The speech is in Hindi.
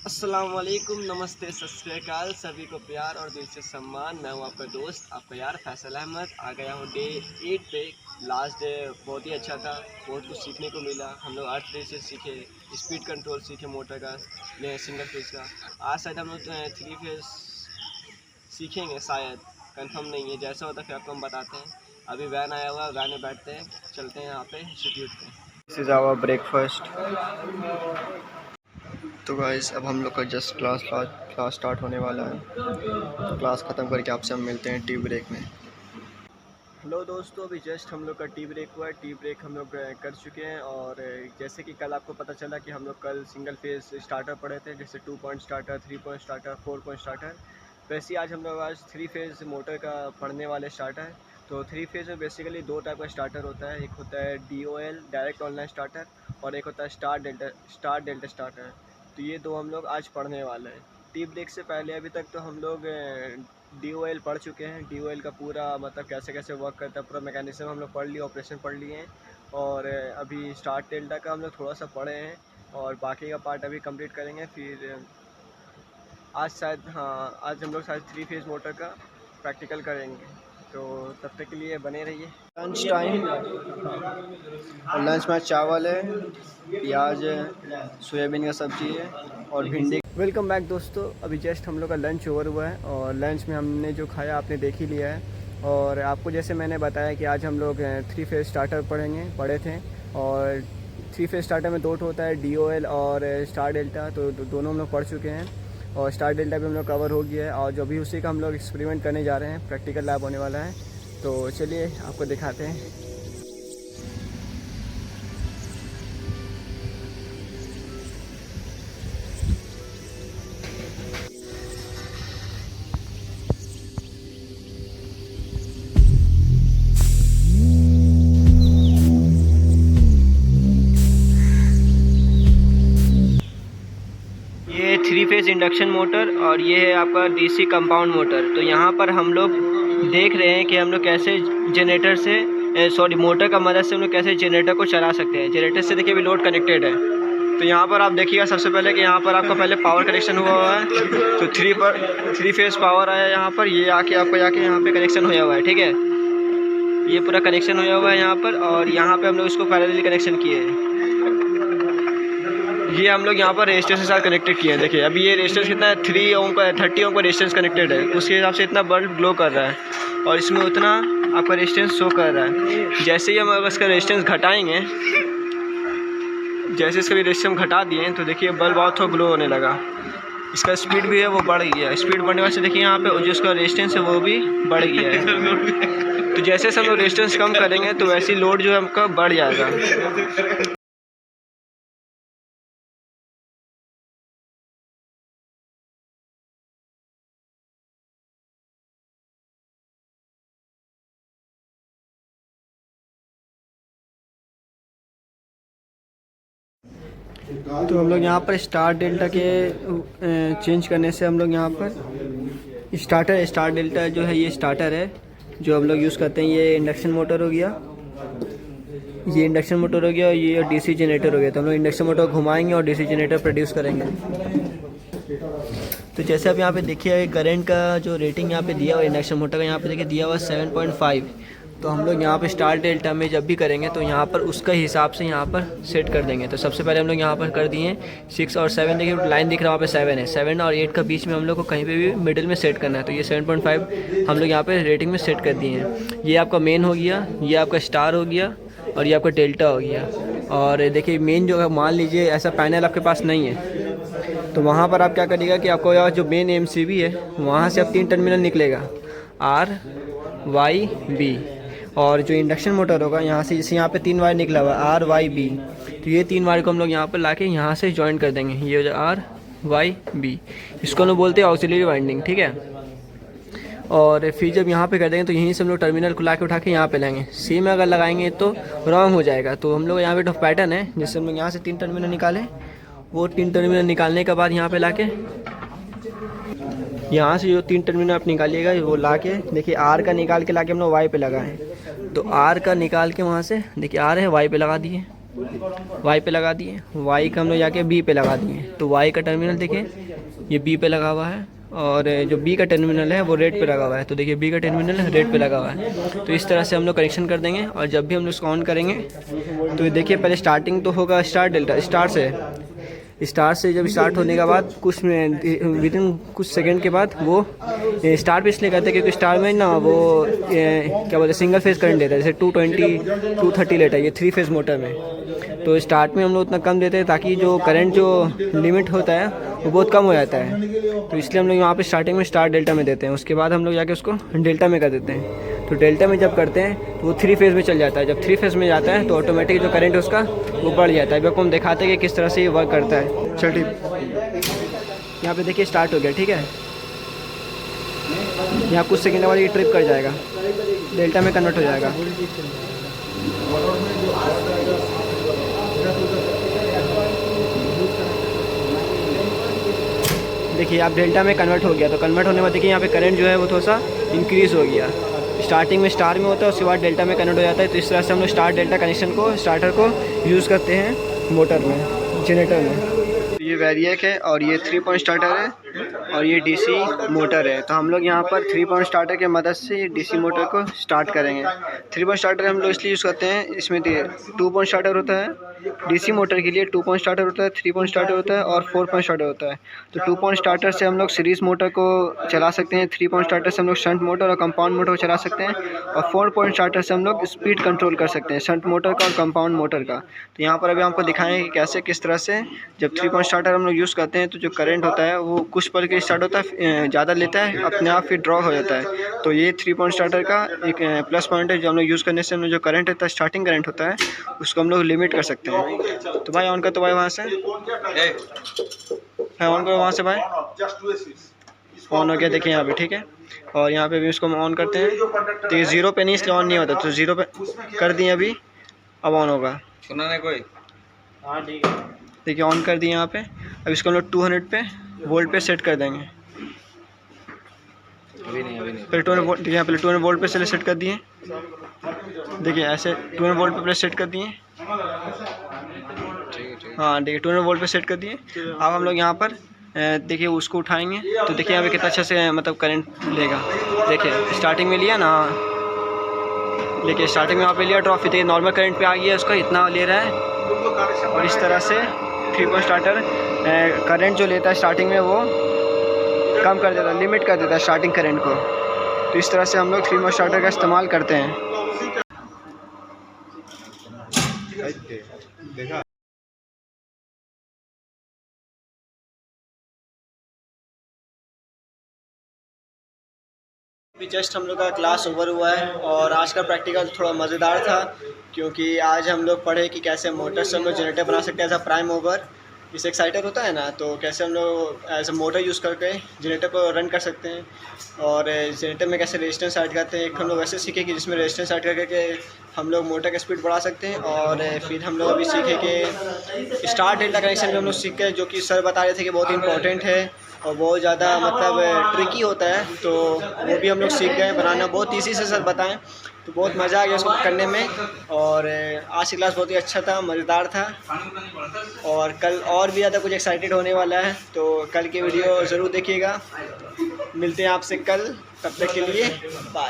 अस्सलाम वालेकुम, नमस्ते, सत श्री अकाल, सभी को प्यार और दिल से सम्मान। मैं हूं आपका दोस्त, आपका यार फैसल अहमद। आ गया हूं डे 8 पे। लास्ट डे बहुत ही अच्छा था, बहुत कुछ सीखने को मिला। हम लोग 8 फेज से सीखे, स्पीड कंट्रोल सीखे मोटर का, सिंगल फेज का। आज शायद हम लोग 3 फेज सीखेंगे, शायद कंफर्म नहीं है। जैसा होता है फिर आपको हम बताते हैं। अभी वैन आया हुआ है, वैन में बैठते हैं, चलते हैं यहाँ पे इंस्टीट्यूट पे। This is our breakfast. तो गाइस अब हम लोग का जस्ट क्लास स्टार्ट होने वाला है। तो क्लास ख़त्म करके आपसे हम मिलते हैं टी ब्रेक में। हेलो दोस्तों, अभी जस्ट हम लोग का टी ब्रेक हुआ है। टी ब्रेक हम लोग कर चुके हैं। और जैसे कि कल आपको पता चला कि हम लोग कल सिंगल फेज स्टार्टर पढ़े थे, जैसे 2 point starter, 3 point starter, 4 point starter. वैसे ही आज हम लोग 3 फेज मोटर का पढ़ने वाले स्टार्टर। तो 3 फेज में बेसिकली 2 टाइप का स्टार्टर होता है। एक होता है DOL डायरेक्ट ऑनलाइन स्टार्टर, और एक होता है स्टार डेल्टा स्टार्टर। तो ये 2 हम लोग आज पढ़ने वाले हैं। टी ब्रेक से पहले अभी तक तो हम लोग DOL पढ़ चुके हैं। DOL का पूरा मतलब कैसे कैसे वर्क करता है, पूरा मैकेनिज्म हम लोग पढ़ लिए, ऑपरेशन पढ़ लिए हैं। और अभी स्टार डेल्टा का हम लोग थोड़ा सा पढ़े हैं, और बाकी का पार्ट अभी कंप्लीट करेंगे। फिर आज शायद, हाँ, आज हम लोग शायद 3 फेज मोटर का प्रैक्टिकल करेंगे। तो तब तक के लिए बने रहिए। लंच टाइम, और लंच में चावल है, प्याज है, सोयाबीन का सब्ज़ी है और भिंडी। वेलकम बैक दोस्तों, अभी जस्ट हम लोग का लंच ओवर हुआ है, और लंच में हमने जो खाया आपने देख ही लिया है। और आपको जैसे मैंने बताया कि आज हम लोग 3 फेज स्टार्टर पढ़े थे। और 3 फेज स्टार्टर में 2 होता है, DOL और स्टार डेल्टा। तो दोनों हम लोग पढ़ चुके हैं, और स्टार डेल्टा भी हम लोग कवर हो गया है। और जो भी उसी का हम लोग एक्सपेरिमेंट करने जा रहे हैं, प्रैक्टिकल लैब होने वाला है। तो चलिए आपको दिखाते हैं। ये 3 फेज इंडक्शन मोटर, और ये है आपका DC कंपाउंड मोटर। तो यहाँ पर हम लोग देख रहे हैं कि हम लोग कैसे जनरेटर से मोटर का मदद से हम लोग कैसे जनरेटर को चला सकते हैं। जनरेटर से देखिए अभी लोड कनेक्टेड है। तो यहाँ पर आप देखिएगा सबसे पहले कि यहाँ पर आपका पहले पावर कनेक्शन हुआ है। तो 3 फेज पावर आया यहाँ पर, ये आके आपको जाके यहाँ पे कनेक्शन हुआ है, ठीक है। ये पूरा कनेक्शन हुआ है यहाँ पर, और यहाँ पे हम लोग इसको पैरेलली कनेक्शन किए हैं। ये हम लोग यहाँ पर रेजिस्टेंस के साथ कनेक्टेड किए हैं। देखिए अभी ये रेजिस्टेंस कितना है, 3 ओम का 30 ओम का रेजिस्टेंस कनेक्टेड है। उसके हिसाब से इतना बल्ब ग्लो कर रहा है, और इसमें उतना आपका रेजिस्टेंस शो कर रहा है। जैसे ही हम इसका रेजिस्टेंस घटाएंगे, जैसे इसका रेजिस्टेंस घटा दिए, तो देखिए बल्ब और थोड़ा ग्लो होने लगा। इसका स्पीड भी है वो बढ़ गया। स्पीड बढ़ने वजह से देखिए यहाँ पे जो इसका रेजिस्टेंस है वो भी बढ़ गया है। तो जैसे हम लोग रेजिस्टेंस कम करेंगे तो वैसी लोड जो है हमका बढ़ जाएगा। तो हम लोग यहाँ पर स्टार डेल्टा के चेंज करने से हम लोग यहाँ पर स्टार डेल्टा जो है, ये स्टार्टर है जो हम लोग यूज़ करते हैं। ये इंडक्शन मोटर हो गया, ये इंडक्शन मोटर हो गया, और ये DC जनरेटर हो गया। तो हम लोग इंडक्शन मोटर घुमाएंगे और DC जनरेटर प्रोड्यूस करेंगे। तो जैसे आप यहाँ पे देखिए करंट का जो रेटिंग यहाँ पे दिया हुआ है इंडक्शन मोटर का, यहाँ पे देखिए दिया हुआ 7.5। तो हम लोग यहाँ पे स्टार डेल्टा में जब भी करेंगे तो यहाँ पर उसका हिसाब से यहाँ पर सेट कर देंगे। तो सबसे पहले हम लोग यहाँ पर कर दिए 6 और 7। देखिए लाइन दिख रहा है वहाँ पे 7 है। 7 और 8 का बीच में हम लोग को कहीं पे भी मिडिल में सेट करना है। तो ये 7.5 हम लोग यहाँ पे रेटिंग में सेट कर दिए हैं। ये आपका मेन हो गया, ये आपका स्टार हो गया, और ये आपका डेल्टा हो गया। और देखिए मेन जो है, मान लीजिए ऐसा पैनल आपके पास नहीं है, तो वहाँ पर आप क्या करिएगा कि आपको जो मेन MCB है वहाँ से अब 3 टर्मिनल निकलेगा, R, Y, B। और जो इंडक्शन मोटर होगा यहाँ से, जैसे यहाँ पे 3 वायर निकला हुआ है, R, Y, B। तो ये 3 वायर को हम लोग यहाँ पर लाके यहाँ से ज्वाइन कर देंगे। ये हो जाए R, Y, B। इसको हम लोग बोलते हैं ऑक्सिलरी वाइंडिंग, ठीक है। और फिर जब यहाँ पे कर देंगे तो यहीं से हम लोग टर्मिनल को ला के उठा के यहाँ पे लाएंगे। सेम अगर लगाएंगे तो रॉन्ग हो जाएगा। तो हम लोग यहाँ पे पैटर्न है, जैसे हम लोग यहाँ से 3 टर्मिनल निकालें, वो 3 टर्मिनल निकालने के बाद यहाँ पे लाके, यहाँ से जो 3 टर्मिनल आप निकालिएगा वो लाके, देखिए R का निकाल के लाके हम लोग Y पे लगाएं। तो R का निकाल के वहाँ से देखिए R है, Y पे लगा दिए। वाई पे लगा दिए, वाई का हम लोग जाके बी पे लगा दिए। तो वाई का टर्मिनल देखिए ये बी पे लगा हुआ है और जो बी का टर्मिनल है वो रेड पे लगा हुआ है। तो देखिए बी का टर्मिनल रेड पे लगा हुआ है। तो इस तरह से हम लोग कनेक्शन कर देंगे और जब भी हम लोग इसको ऑन करेंगे तो देखिए पहले स्टार्टिंग तो होगा स्टार डेल्टा, स्टार से जब स्टार्ट होने के बाद कुछ विदिन कुछ सेकंड के बाद वो स्टार पे इसलिए कहते हैं क्योंकि स्टार में ना वो क्या बोलते हैं सिंगल फेज करंट देता है, जैसे 220 230 लेता है ये 3 फेज मोटर में। तो स्टार्ट में हम लोग उतना कम देते हैं ताकि जो करंट जो लिमिट होता है वो बहुत कम हो जाता है। तो इसलिए हम लोग यहाँ पे स्टार्टिंग में स्टार डेल्टा में देते हैं, उसके बाद हम लोग जाके उसको डेल्टा में कर देते हैं। तो डेल्टा में जब करते हैं तो वो 3 फेज़ में चल जाता है। जब 3 फेज़ में जाता है तो ऑटोमेटिक जो करंट है उसका वो बढ़ जाता है। अभी आपको हम दिखाते हैं कि किस तरह से ये वर्क करता है। चल ठीक, यहाँ पे देखिए स्टार्ट हो गया, ठीक है। यहाँ कुछ सेकंड बाद ये ट्रिप कर जाएगा, डेल्टा में कन्वर्ट हो जाएगा। देखिए आप डेल्टा में कन्वर्ट हो गया। तो कन्वर्ट होने के बाद देखिए यहाँ पे करंट जो है वो थोड़ा सा इंक्रीज़ हो गया। स्टार्टिंग में स्टार में होता है, उसके बाद डेल्टा में कन्वर्ट हो जाता है। तो इस तरह से हम लोग स्टार डेल्टा कनेक्शन को स्टार्टर को यूज़ करते हैं मोटर में, जनरेटर में। ये वेरिएक है और ये 3 पॉइंट स्टार्टर है और ये डीसी मोटर है। तो हम लोग यहाँ पर 3 पॉइंट स्टार्टर के मदद से ये डीसी मोटर को स्टार्ट करेंगे। 3 पॉइंट स्टार्टर हम लोग इसलिए यूज़ करते हैं, इसमें 2 पॉइंट स्टार्टर होता है डीसी मोटर के लिए, 2 पॉइंट स्टार्टर होता है, 3 पॉइंट स्टार्टर होता है और 4 पॉइंट स्टार्टर होता है। तो 2 पॉइंट स्टार्टर से हम लोग सीरीज़ मोटर को चला सकते हैं, 3 पॉइंट स्टार्टर से हम लोग शंट मोटर और कंपाउंड मोटर को चला सकते हैं और 4 पॉइंट स्टार्टर से हम लोग स्पीड कंट्रोल कर सकते हैं शंट मोटर का और कंपाउंड मोटर का। तो यहाँ पर अभी हमको दिखाएंगे कि कैसे किस तरह से जब 3 पॉइंट स्टार्टर हम लोग यूज़ करते हैं तो जो करंट होता है वो कुछ पल के स्टार्ट होता है, ज़्यादा लेता है, अपने आप फिर ड्रॉ हो जाता है। तो ये 3 पॉइंट स्टार्टर का एक प्लस पॉइंट है, जो हम लोग यूज़ करने से हम लोग जो करंट होता है स्टार्टिंग करंट होता है उसको हम लोग लिमिट कर सकते हैं। तो भाई ऑन कर, तो भाई वहाँ से ऑन करो, वहाँ से भाई ऑन हो गया। देखिए यहाँ पे, ठीक है। और यहाँ पे भी इसको हम ऑन करते हैं तो ये 0 पे नहीं, इसलिए ऑन नहीं होता। तो 0 पे कर दिए अभी, अब ऑन होगा। सुना नहीं कोई? हाँ ठीक है, देखिए ऑन कर दिए यहाँ पे। अब इसको हम लोग 200 पे वोल्ट पे सेट कर देंगे। अभी नहीं पहले 200 वोल्ट, देखिए यहाँ पहले 200 वोल्ट पे सेट कर दिए। देखिए ऐसे 200 वोल्ट पे पहले सेट कर दिए। हाँ देखिए 200 वोल्ट पे सेट कर दिए। अब हम लोग यहाँ पर देखिए उसको उठाएंगे तो देखिए यहाँ पे कितना अच्छा से मतलब करंट लेगा। देखिए स्टार्टिंग में लिया ना, देखिए स्टार्टिंग में यहाँ पे लिया ड्रॉप, देखिए नॉर्मल करंट पे आ गया, उसका इतना ले रहा है। और इस तरह से 3 पॉइंट स्टार्टर करंट जो लेता है स्टार्टिंग में वो कम कर देता है, लिमिट कर देता है स्टार्टिंग करंट को। तो इस तरह से हम लोग 3 पॉइंट स्टार्टर का इस्तेमाल करते हैं। देखा अभी जस्ट हम लोग का क्लास ओवर हुआ है और आज का प्रैक्टिकल थोड़ा मज़ेदार था क्योंकि आज हम लोग पढ़े कि कैसे मोटर से हम लोग जनरेटर बना सकते हैं एज अ प्राइम मूवर। जैसे एक्साइटर होता है ना, तो कैसे हम लोग एज अ मोटर यूज़ करके जनरेटर को रन कर सकते हैं और जनरेटर में कैसे रेजिस्टेंस ऐड करते हैं। एक हम लोग ऐसे सीखे कि जिसमें रेजिस्टेंस ऐड करके हम लोग मोटर का स्पीड बढ़ा सकते हैं। और फिर हम लोग अभी सीखे कि स्टार डेल्टा कनेक्शन में हम लोग सीख के, जो कि सर बता रहे थे कि बहुत इंपॉर्टेंट है और बहुत ज़्यादा मतलब ट्रिकी होता है, तो वो भी हम लोग सीख गए बनाना। बहुत ईजी से सर बताएं, तो बहुत मज़ा आ गया उसको करने में। और आज की क्लास बहुत ही अच्छा था, मज़ेदार था। और कल और भी ज़्यादा कुछ एक्साइटेड होने वाला है, तो कल की वीडियो ज़रूर देखिएगा। मिलते हैं आपसे कल, तब तक के लिए बाय।